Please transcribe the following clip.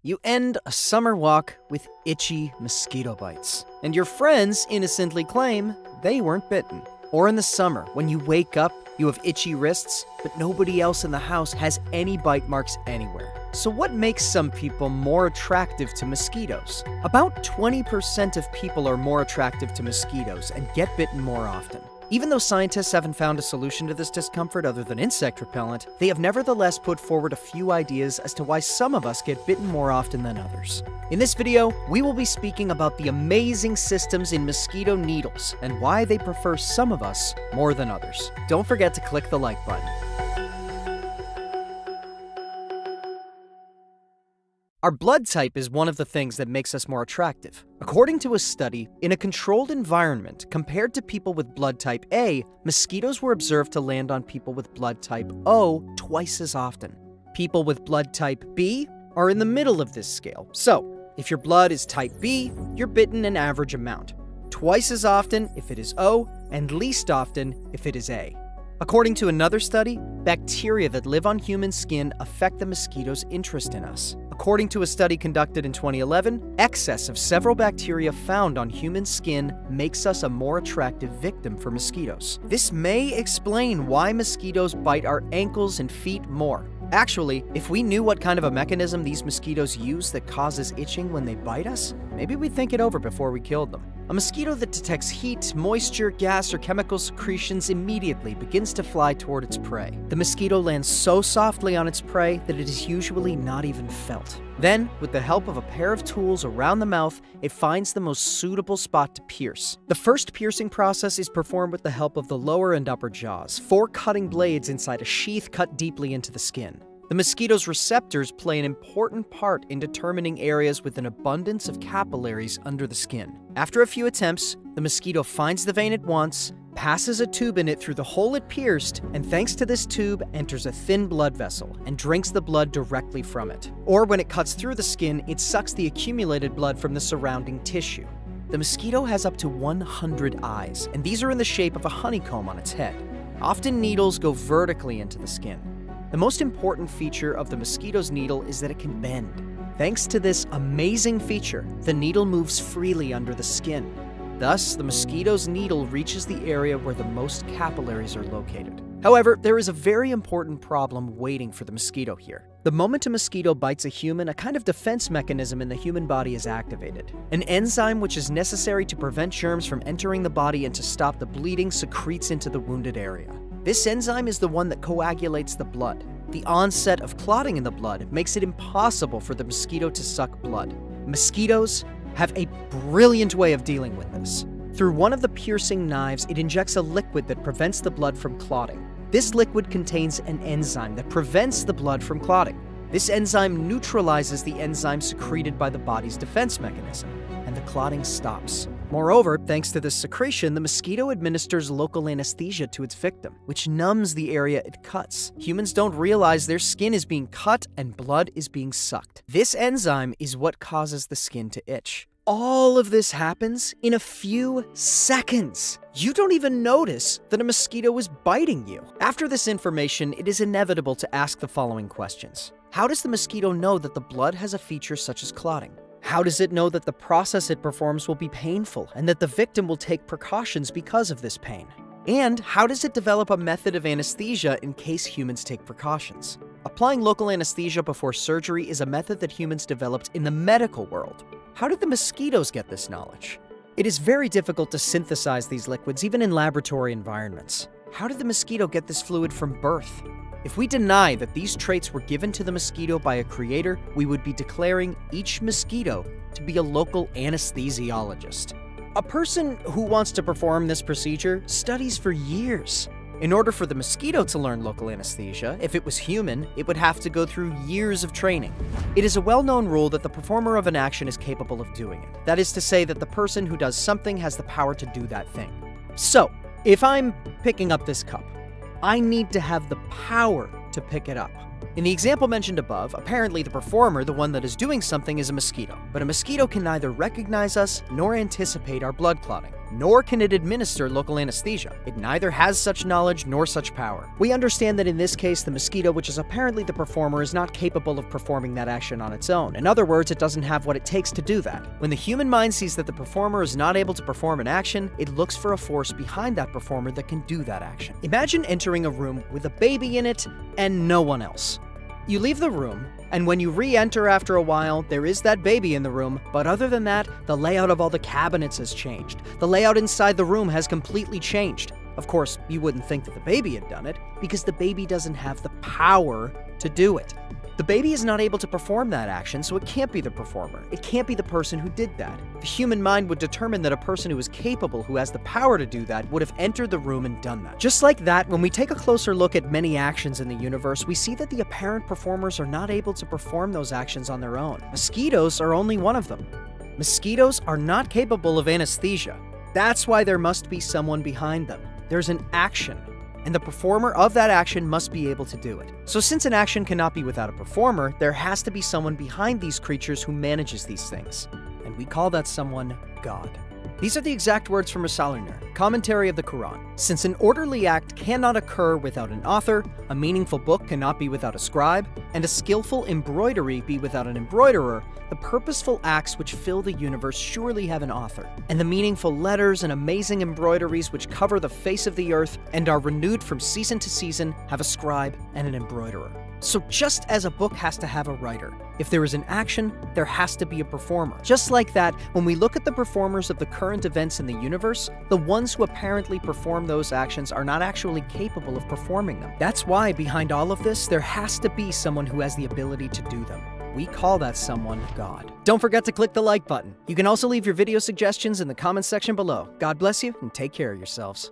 You end a summer walk with itchy mosquito bites, and your friends innocently claim they weren't bitten. Or in the summer, when you wake up, you have itchy wrists, but nobody else in the house has any bite marks anywhere. So what makes some people more attractive to mosquitoes? About 20% of people are more attractive to mosquitoes and get bitten more often. Even though scientists haven't found a solution to this discomfort other than insect repellent, they have nevertheless put forward a few ideas as to why some of us get bitten more often than others. In this video, we will be speaking about the amazing systems in mosquito needles and why they prefer some of us more than others. Don't forget to click the like button. Our blood type is one of the things that makes us more attractive. According to a study, in a controlled environment compared to people with blood type A, mosquitoes were observed to land on people with blood type O twice as often. People with blood type B are in the middle of this scale. So, if your blood is type B, you're bitten an average amount. Twice as often if it is O, and least often if it is A. According to another study, bacteria that live on human skin affect the mosquito's interest in us. According to a study conducted in 2011, excess of several bacteria found on human skin makes us a more attractive victim for mosquitoes. This may explain why mosquitoes bite our ankles and feet more. Actually, if we knew what kind of a mechanism these mosquitoes use that causes itching when they bite us, maybe we'd think it over before we killed them. A mosquito that detects heat, moisture, gas, or chemical secretions immediately begins to fly toward its prey. The mosquito lands so softly on its prey that it is usually not even felt. Then, with the help of a pair of tools around the mouth, it finds the most suitable spot to pierce. The first piercing process is performed with the help of the lower and upper jaws, 4 cutting blades inside a sheath cut deeply into the skin. The mosquito's receptors play an important part in determining areas with an abundance of capillaries under the skin. After a few attempts, the mosquito finds the vein it wants, passes a tube in it through the hole it pierced, and thanks to this tube, enters a thin blood vessel and drinks the blood directly from it. Or when it cuts through the skin, it sucks the accumulated blood from the surrounding tissue. The mosquito has up to 100 eyes, and these are in the shape of a honeycomb on its head. Often needles go vertically into the skin. The most important feature of the mosquito's needle is that it can bend. Thanks to this amazing feature, the needle moves freely under the skin. Thus, the mosquito's needle reaches the area where the most capillaries are located. However, there is a very important problem waiting for the mosquito here. The moment a mosquito bites a human, a kind of defense mechanism in the human body is activated. An enzyme which is necessary to prevent germs from entering the body and to stop the bleeding secretes into the wounded area. This enzyme is the one that coagulates the blood. The onset of clotting in the blood makes it impossible for the mosquito to suck blood. Mosquitoes have a brilliant way of dealing with this. Through one of the piercing knives, it injects a liquid that prevents the blood from clotting. This liquid contains an enzyme that prevents the blood from clotting. This enzyme neutralizes the enzyme secreted by the body's defense mechanism, and the clotting stops. Moreover, thanks to this secretion, the mosquito administers local anesthesia to its victim, which numbs the area it cuts. Humans don't realize their skin is being cut and blood is being sucked. This enzyme is what causes the skin to itch. All of this happens in a few seconds. You don't even notice that a mosquito is biting you. After this information, it is inevitable to ask the following questions. How does the mosquito know that the blood has a feature such as clotting? How does it know that the process it performs will be painful and that the victim will take precautions because of this pain? And how does it develop a method of anesthesia in case humans take precautions? Applying local anesthesia before surgery is a method that humans developed in the medical world. How did the mosquitoes get this knowledge? It is very difficult to synthesize these liquids even in laboratory environments. How did the mosquito get this fluid from birth? If we deny that these traits were given to the mosquito by a creator, we would be declaring each mosquito to be a local anesthesiologist. A person who wants to perform this procedure studies for years. In order for the mosquito to learn local anesthesia, if it was human, it would have to go through years of training. It is a well-known rule that the performer of an action is capable of doing it. That is to say that the person who does something has the power to do that thing. So, if I'm picking up this cup, I need to have the power to pick it up. In the example mentioned above, apparently the performer, the one that is doing something, is a mosquito. But a mosquito can neither recognize us nor anticipate our blood clotting. nor can it administer local anesthesia. It neither has such knowledge nor such power. We understand that in this case, the mosquito, which is apparently the performer, is not capable of performing that action on its own. In other words, it doesn't have what it takes to do that. When the human mind sees that the performer is not able to perform an action, it looks for a force behind that performer that can do that action. Imagine entering a room with a baby in it and no one else. You leave the room, and when you re-enter after a while, there is that baby in the room, but other than that, the layout of all the cabinets has changed. The layout inside the room has completely changed. Of course, you wouldn't think that the baby had done it, because the baby doesn't have the power to do it. The baby is not able to perform that action, so it can't be the performer. It can't be the person who did that. The human mind would determine that a person who is capable, who has the power to do that, would have entered the room and done that. Just like that, when we take a closer look at many actions in the universe, we see that the apparent performers are not able to perform those actions on their own. Mosquitoes are only one of them. Mosquitoes are not capable of anesthesia. That's why there must be someone behind them. There's an action, and the performer of that action must be able to do it. So since an action cannot be without a performer, there has to be someone behind these creatures who manages these things. And we call that someone God. These are the exact words from Risale-Nur, commentary of the Quran. Since an orderly act cannot occur without an author, a meaningful book cannot be without a scribe, and a skillful embroidery be without an embroiderer, the purposeful acts which fill the universe surely have an author. And the meaningful letters and amazing embroideries which cover the face of the earth and are renewed from season to season have a scribe and an embroiderer. So just as a book has to have a writer, if there is an action, there has to be a performer. Just like that, when we look at the performers of the current events in the universe, the ones who apparently perform those actions are not actually capable of performing them. That's why behind all of this, there has to be someone who has the ability to do them. We call that someone God. Don't forget to click the like button. You can also leave your video suggestions in the comments section below. God bless you and take care of yourselves.